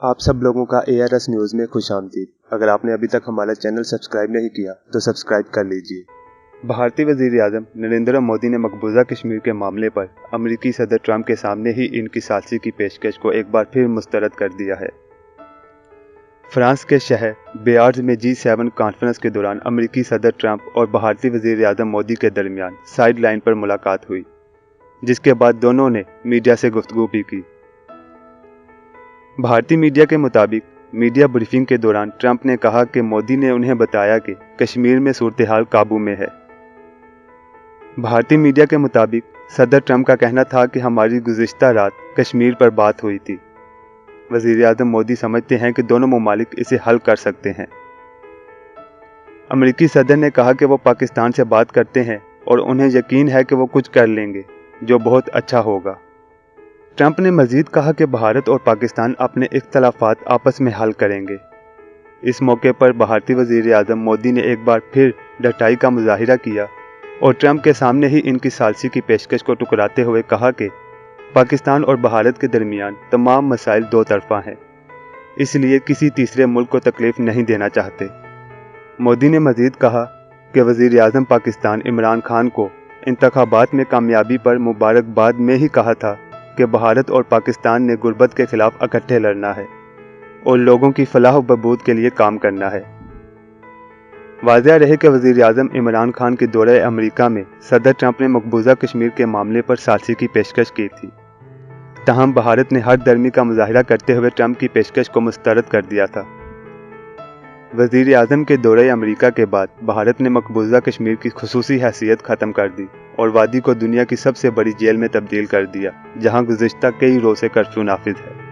आप सब लोगों का ARS न्यूज़ में खुशामदीद। अगर आपने अभी तक हमारा चैनल सब्सक्राइब नहीं किया तो सब्सक्राइब कर लीजिए। भारतीय वज़ीर आज़म नरेंद्र मोदी ने मकबूजा कश्मीर के मामले पर अमेरिकी सदर ट्रंप के सामने ही इनकी सालसी की पेशकश को एक बार फिर मुस्तरद कर दिया है। फ्रांस के शहर बेयार्ज में G7 कॉन्फ्रेंस के दौरान अमेरिकी सदर ट्रंप और भारतीय वज़ीर आज़म मोदी के दरमियान साइड लाइन पर मुलाकात हुई, जिसके बाद दोनों ने मीडिया से गुफ्तगू भी की। भारतीय मीडिया के मुताबिक मीडिया ब्रीफिंग के दौरान ट्रंप ने कहा कि मोदी ने उन्हें बताया कि कश्मीर में सूरत-ए-हाल काबू में है। भारतीय मीडिया के मुताबिक सदर ट्रंप का कहना था कि हमारी गुज़िश्ता रात कश्मीर पर बात हुई थी। वज़ीर आज़म मोदी समझते हैं कि दोनों ममालिक इसे हल कर सकते हैं। अमेरिकी सदर ने कहा कि वो पाकिस्तान से बात करते हैं और उन्हें यकीन है कि वो कुछ कर लेंगे जो बहुत अच्छा होगा। ट्रंप ने मजीद कहा कि भारत और पाकिस्तान अपने इख्तलाफात आपस में हल करेंगे। इस मौके पर भारतीय वज़ीर आज़म मोदी ने एक बार फिर डटाई का मुजाहिरा किया और ट्रंप के सामने ही इनकी सालसी की पेशकश को टुकराते हुए कहा कि पाकिस्तान और भारत के दरमियान तमाम मसाइल दो तरफा हैं, इसलिए किसी तीसरे मुल्क को तकलीफ नहीं देना चाहते। मोदी ने मजीद कहा कि वज़ीर आज़म पाकिस्तान इमरान खान को इंतखाबात में कामयाबी पर मुबारकबाद में ही कहा था कि भारत और पाकिस्तान ने गुर्बत के खिलाफ इकट्ठे लड़ना है और लोगों की फलाह बहबूद के लिए काम करना है। वाज़ेह रहे कि वज़ीर आज़म इमरान खान के दौरे अमेरिका में सदर ट्रंप ने मकबूजा कश्मीर के मामले पर सालसी की पेशकश की थी। तहम भारत ने हर दर्मी का मुजाहिरा करते हुए ट्रंप की पेशकश को मुस्तरद कर दिया था। वज़ीर आज़म के दौरे अमेरिका के बाद भारत ने मकबूजा कश्मीर की खुसूसी हैसियत ख़त्म कर दी और वादी को दुनिया की सबसे बड़ी जेल में तब्दील कर दिया, जहां गुज़िश्ता कई रोज़ से कर्फ्यू नाफिज है।